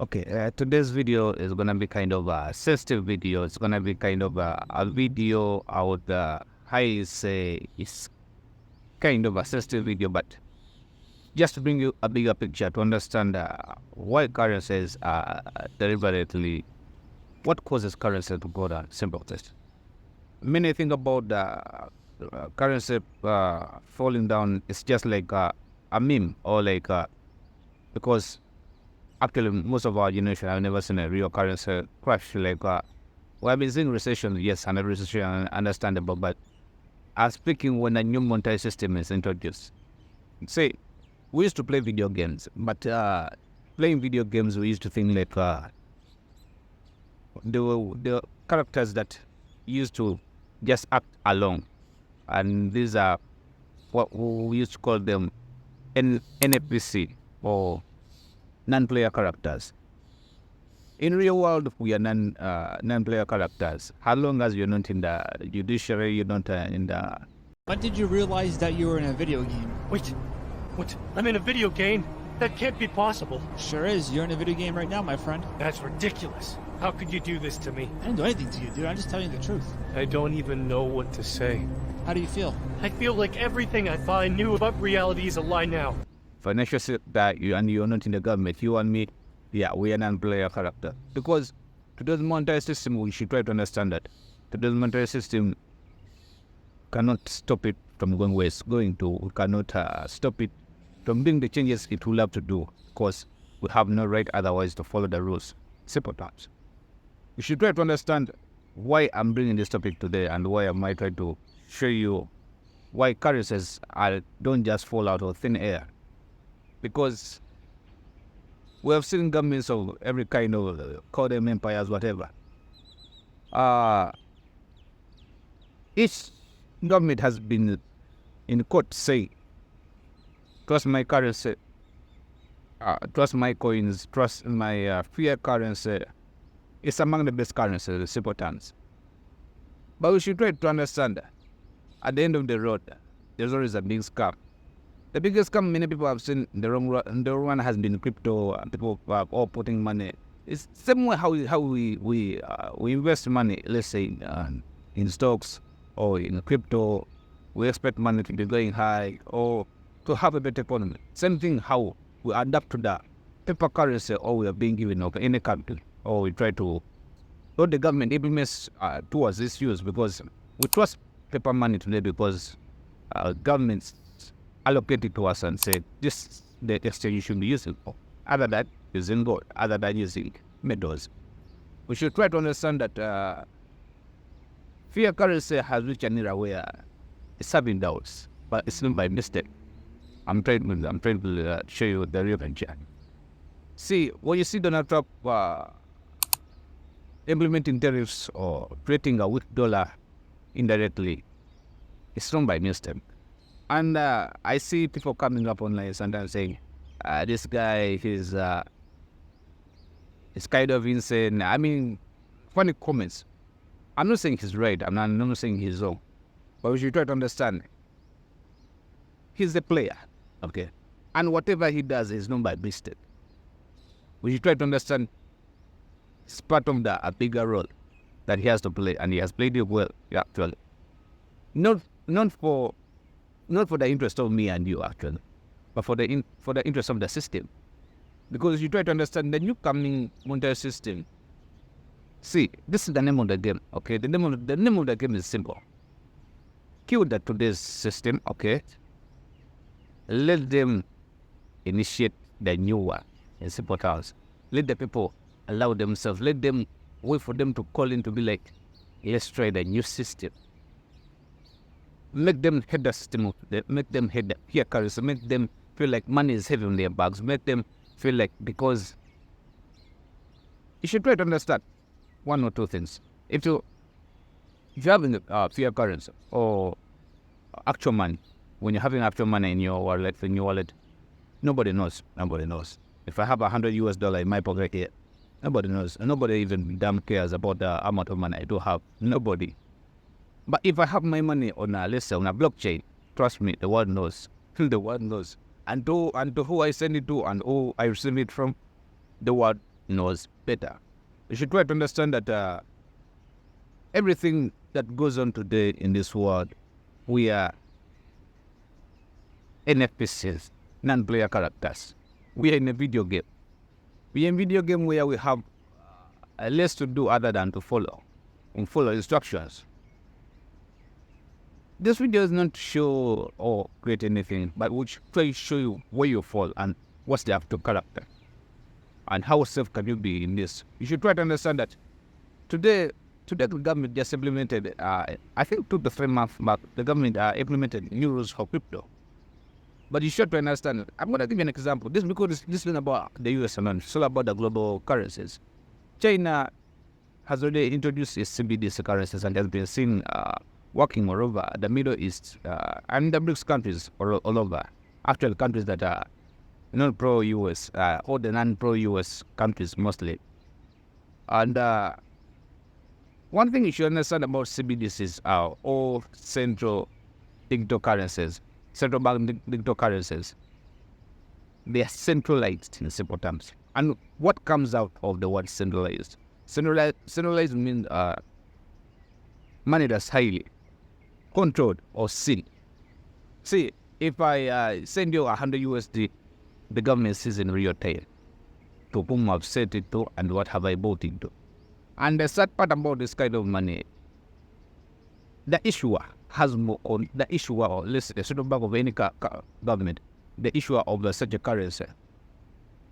Okay, today's video is gonna be kind of a sensitive video. It's gonna be kind of a video I would I say it's kind of a sensitive video, but just to bring you a bigger picture to understand why currencies are deliberately, what causes currency to go down. Simple test. Many think about the currency falling down. It's just like a meme or like because actually, most of our generation have never seen a real currency crash. Like, we have been seeing recession, yes, and a recession understandable, but speaking when a new monetary system is introduced. Say, we used to play video games, but playing video games, we used to think like the characters that used to just act alone, and these are what we used to call them NPC or non-player characters. In real world, we are non-player characters. How long as you're not in the judiciary, you're not in the... When did you realize that you were in a video game? Wait, what? I'm in a video game? That can't be possible. Sure is. You're in a video game right now, my friend. That's ridiculous. How could you do this to me? I didn't do anything to you, dude. I'm just telling you the truth. I don't even know what to say. How do you feel? I feel like everything I thought I knew about reality is a lie now. Financial that you and you're not in the government, you and me, yeah, we are non-player character. Because today's monetary system, we should try to understand that today's monetary system cannot stop it from going where it's going to. We cannot stop it from doing the changes it will have to do, because we have no right otherwise to follow the rules. Simple terms. We should try to understand why I'm bringing this topic today and why I might try to show you why currencies don't just fall out of thin air. Because we have seen governments of every kind of, call them empires, whatever. Each government has been in court saying, trust my currency, trust my coins, trust my fiat currency. It's among the best currencies, the simple terms. But we should try to understand that at the end of the road, there's always a big scam. The biggest scam many people have seen, the wrong one has been crypto. People are all putting money. It's same way how we invest money. Let's say in stocks or in crypto, we expect money to be going high or to have a better economy. Same thing how we adapt to the paper currency or we are being given of any country, or we try to, or the government implements towards this use, because we trust paper money today because governments allocate it to us and say this the exchange you should be using for. Other than using gold, other than using metals. We should try to understand that fiat currency has reached an era where it's serving doubts, but it's not by mistake. I'm trying to show you the real picture. See, when you see Donald Trump implementing tariffs or creating a weak dollar indirectly, it's not by mistake. And I see people coming up online sometimes saying, this guy, he's kind of insane. I mean, funny comments. I'm not saying he's right. I'm not saying he's wrong. But we should try to understand. He's a player, okay? And whatever he does is not by mistake. We should try to understand it's part of a bigger role that he has to play, and he has played it well, actually. Not for the interest of me and you, actually, but for the interest of the system. Because you try to understand the new coming monetary system. See, this is the name of the game, okay? The name of the game is simple. Kill today's system, okay? Let them initiate the new one in simple terms. Let the people allow themselves. Let them wait for them to call in to be like, let's try the new system. Make them hate the system, make them hate the fiat currency, make them feel like money is heavy on their bags, make them feel like, because you should try to understand one or two things. If you're having fiat currency or actual money, when you're having actual money in your wallet, nobody knows. If I have $100 in my pocket here, nobody knows. And nobody even damn cares about the amount of money I do have. Nobody. But if I have my money on let's say on a blockchain, trust me, the world knows. The world knows. And to who I send it to and who I receive it from, the world knows better. You should try to understand that everything that goes on today in this world, we are NFPCs, non-player characters. We are in a video game. We are in a video game where we have less to do other than to follow instructions. This video is not to show or create anything, but which try to show you where you fall and what's the actual character and how safe can you be in this. You should try to understand that today the government just implemented, I think 2 to 3 months back, the government implemented new rules for crypto. But you should try to understand it. I'm going to give you an example. This because this isn't about the US alone. It's all about the global currencies. China has already introduced its CBDC currencies and has been seen working all over the Middle East and the BRICS countries all over. Actual countries that are not pro-US or the non-pro-US countries mostly. And one thing you should understand about CBDCs are all central digital currencies, central bank digital currencies. They are centralized in simple terms. And what comes out of the word centralized? Centralized means money that's highly controlled or sealed. See, if I send you 100 USD, the government sees in real time to whom I've sent it to and what have I bought it to. And the sad part about this kind of money, the issuer has more on the issuer, or let's say the central bank of any government, the issuer of such a currency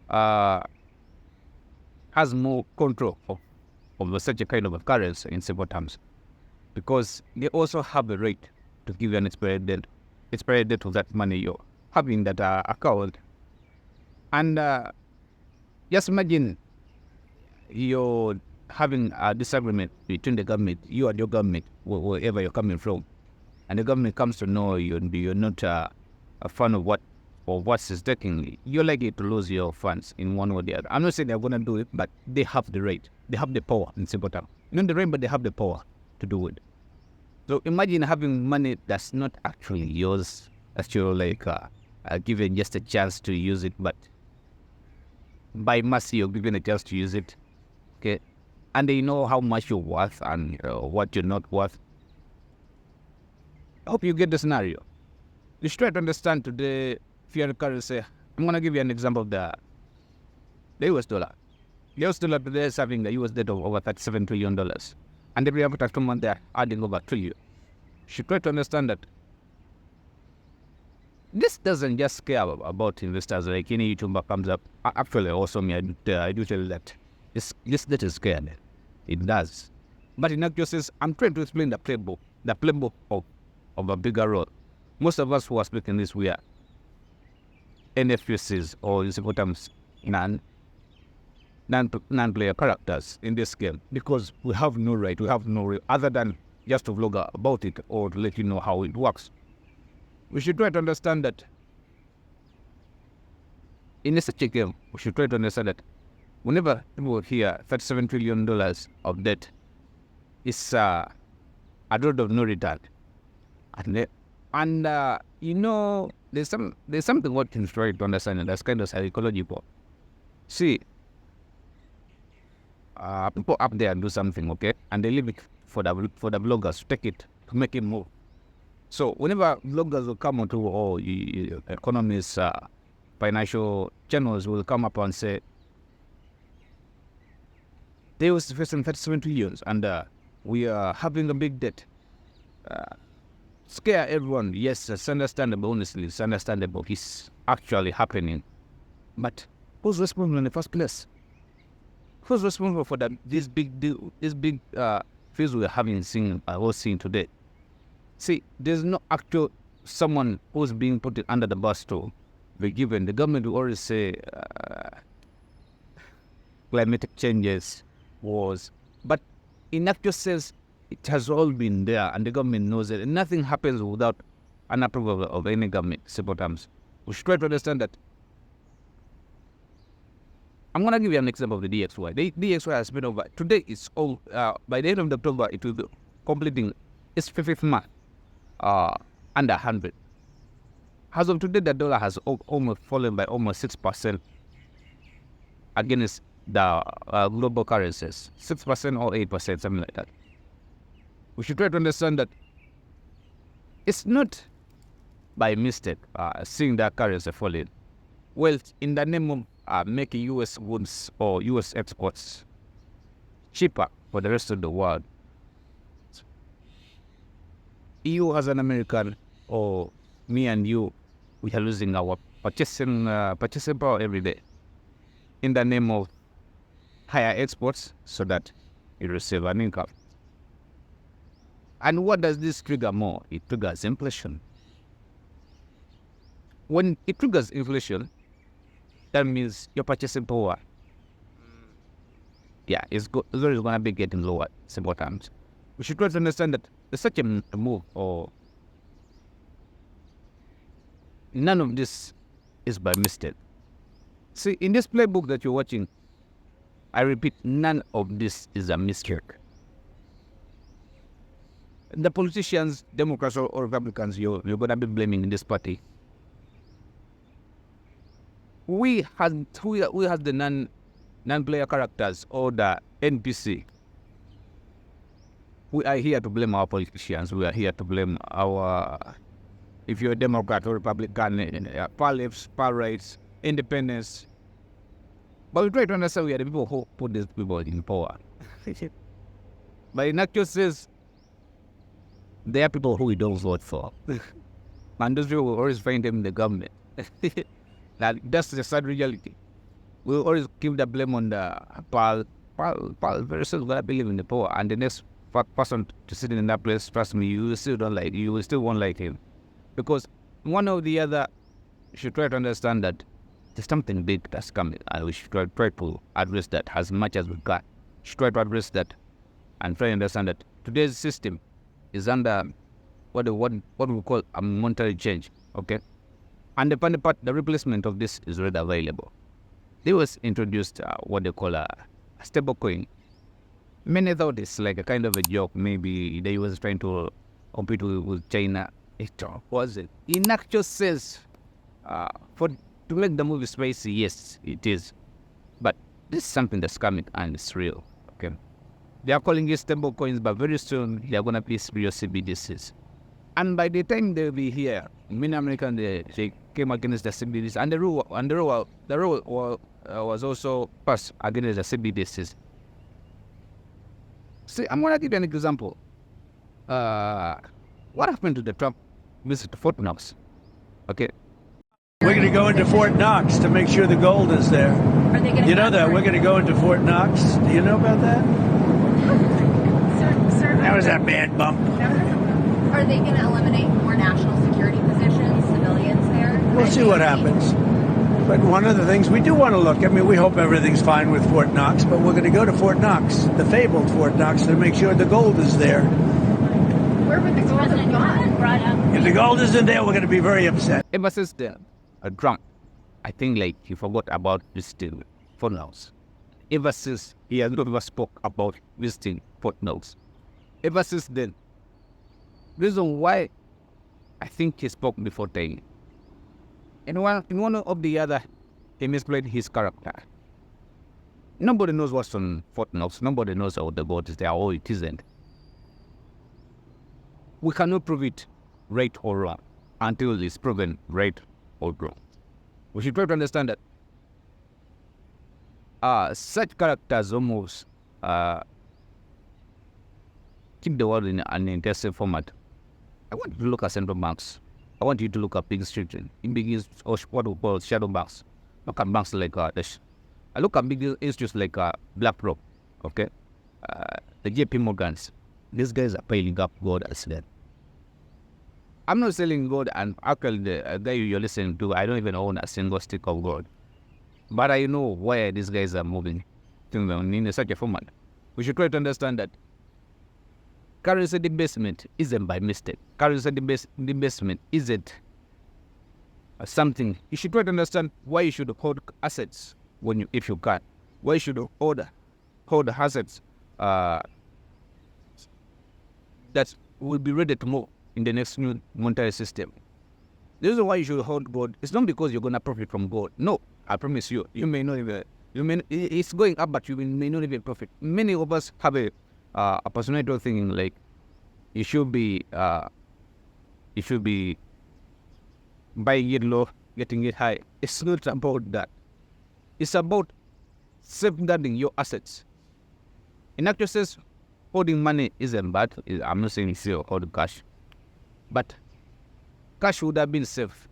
has more control of such a kind of a currency in simple terms, because they also have a right to give you an expiry date of that money you're having that account. And just imagine you're having a disagreement between the government, you and your government, wherever you're coming from, and the government comes to know you're not a fan of what's taking, you're likely to lose your funds in one or the other. I'm not saying they're going to do it, but they have the right. They have the power in simple terms. Not the right, but they have the power to do it. So imagine having money that's not actually yours, that you're like given just a chance to use it, but by mercy you're given a chance to use it. Okay, and they know how much you're worth and what you're not worth. I hope you get the scenario. You should try to understand today fiat currency. I'm going to give you an example of the US dollar. The US dollar today is having a US debt of over $37 trillion. And every after month they're adding over $1 trillion. You should try to understand that this doesn't just care about investors. Like any YouTuber comes up. Actually, also me, I do tell you that this debt is scared. It does. But in actual sense, I'm trying to explain the playbook of a bigger role. Most of us who are speaking this, we are NFPCs, or in simple terms, non-player characters in this game, because we have no right, other than just to vlog about it or to let you know how it works. We should try to understand that in such a game, we should try to understand that whenever people hear $37 trillion of debt, it's a road of no return. And there's something what can try to understand, and that's kind of psychological. See, people up there do something, okay, and they leave it for the bloggers to take it, to make it move. So whenever bloggers will come onto, or economists, financial channels will come up and say, they was facing 37 trillion and we are having a big debt. Scare everyone. Yes, it's understandable, honestly, it's understandable. It's actually happening. But who's responsible in the first place? Who's responsible for this big phase we're having seeing today? See, there's no actual someone who's being put under the bus to be given. The government will always say climatic changes, wars, but in actual sense, it has all been there, and the government knows it. And nothing happens without an approval of any government. Simple terms, we should try to understand that. I'm gonna give you an example of the DXY. The DXY has been over. Today it's all. By the end of October, it will be completing its 50th month. Under 100. As of today, the dollar has almost fallen by almost 6% against the global currencies, 6% or 8%, something like that. We should try to understand that it's not by mistake seeing that currency falling. Well, in the name of making U.S. goods or U.S. exports cheaper for the rest of the world, you as an American, or me and you, we are losing our purchasing power every day in the name of higher exports so that you receive an income. And what does this trigger more? It triggers inflation. When it triggers inflation, that means your purchasing power, it's going to be getting lower, simple terms. We should try to understand that there's such a move, or none of this is by mistake. See, in this playbook that you're watching, I repeat, none of this is a mistake. The politicians, Democrats or Republicans, you're going to be blaming this party. We have the non-player characters, or the NPC. We are here to blame our politicians. We are here to blame our, if you're a Democrat or Republican, far left, far right, independence. But we try to understand we are the people who put these people in power. But in actual sense, there are people who we don't vote for. And those people will always find them in the government. That's the sad reality. We'll always give the blame on the pal. Very soon gonna believe in the power, and the next person to sit in that place, trust me, you will still won't like him. Because one or the other should try to understand that there's something big that's coming, and we should try to address that as much as we can. We should try to address that and try to understand that today's system is under what we call a monetary change, okay? And the replacement of this is already available. They was introduced what they call a stable coin. Many thought it's like a kind of a joke. Maybe they was trying to compete with China. It wasn't. In actual sense, to make the movie spicy, yes, it is. But this is something that's coming and it's real, okay? They are calling it stable coins, but very soon they are going to be serious CBDCs. And by the time they'll be here, many Americans, they came against the CBDCs, and the rule was also passed against the CBDCs. See, I'm going to give you an example. What happened to the Trump visit to Fort Knox? Okay. We're going to go into Fort Knox to make sure the gold is there. Are they going to? You know that we're going to go into Fort Knox. Do you know about that? Sir, That was a bad bump. are they going to eliminate more national security positions, civilians there? We'll see what happens. But one of the things we do want to look, I mean, we hope everything's fine with Fort Knox, but we're going to go to Fort Knox, the fabled Fort Knox, to make sure the gold is there. Where would the gold have gone? If the gold isn't there, we're going to be very upset. Ever since Trump, I think like he forgot about visiting Fort Knox. Ever since he has never spoke about visiting Fort Knox. Ever since then, reason why I think he spoke before dying. In one of the other, he misplayed his character. Nobody knows what's on Fort Knox. Nobody knows how the gold is there or it isn't. We cannot prove it right or wrong until it's proven right or wrong. We should try to understand that such characters almost keep the world in an intensive format. I want you to look at central banks. I want you to look at big institutions, in big or what we call shadow banks. Look at banks like I look at big institutions like BlackRock, okay, the JP Morgans. These guys are piling up gold as well. I'm not selling gold, and actually the guy you're listening to, I don't even own a single stick of gold. But I know why these guys are moving in such a format. We should try to understand that currency debasement isn't by mistake. Currency debasement isn't something. You should try to understand why you should hold assets if you can. Why you should hold assets that will be ready to move in the next new monetary system. The reason why you should hold gold is not because you're going to profit from gold. No, I promise you, you may not even it's going up, but you may not even profit. Many of us have a personality thinking like you should be buying it low, getting it high. It's not about that. It's about safeguarding your assets. In actual sense, holding money isn't bad. I'm not saying it's hold cash, but cash would have been safe.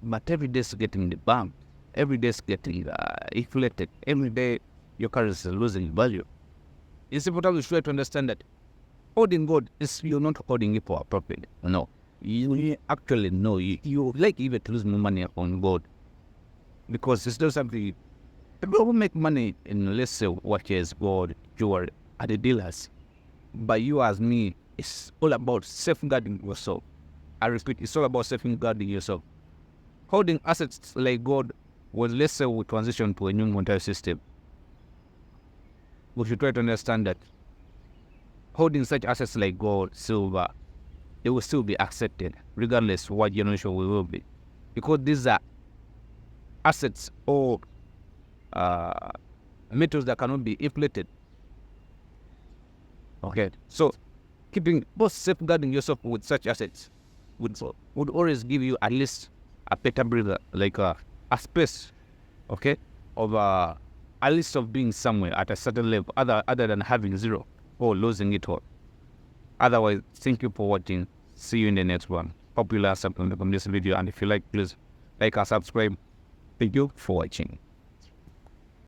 But every day is getting debunked. Every day is getting inflated. Every day your currency is losing value. It's important to understand that holding gold is you're not holding it for a profit. No. You actually know you like even to lose more money on gold. Because it's not something people who make money in, let's say, watches, gold, jewelry are the dealers. But you as me, it's all about safeguarding yourself. I repeat, it's all about safeguarding yourself. Holding assets like gold, was let's say we transition to a new monetary system, we should try to understand that holding such assets like gold, silver, they will still be accepted regardless of what generation we will be. Because these are assets or metals that cannot be inflated. Okay, so keeping both safeguarding yourself with such assets would always give you at least a better breather, like a space, okay, of at least of being somewhere at a certain level, other than having zero or losing it all. Otherwise, thank you for watching. See you in the next one. Hope you learned something from this video, and if you like, please like and subscribe. Thank you for watching.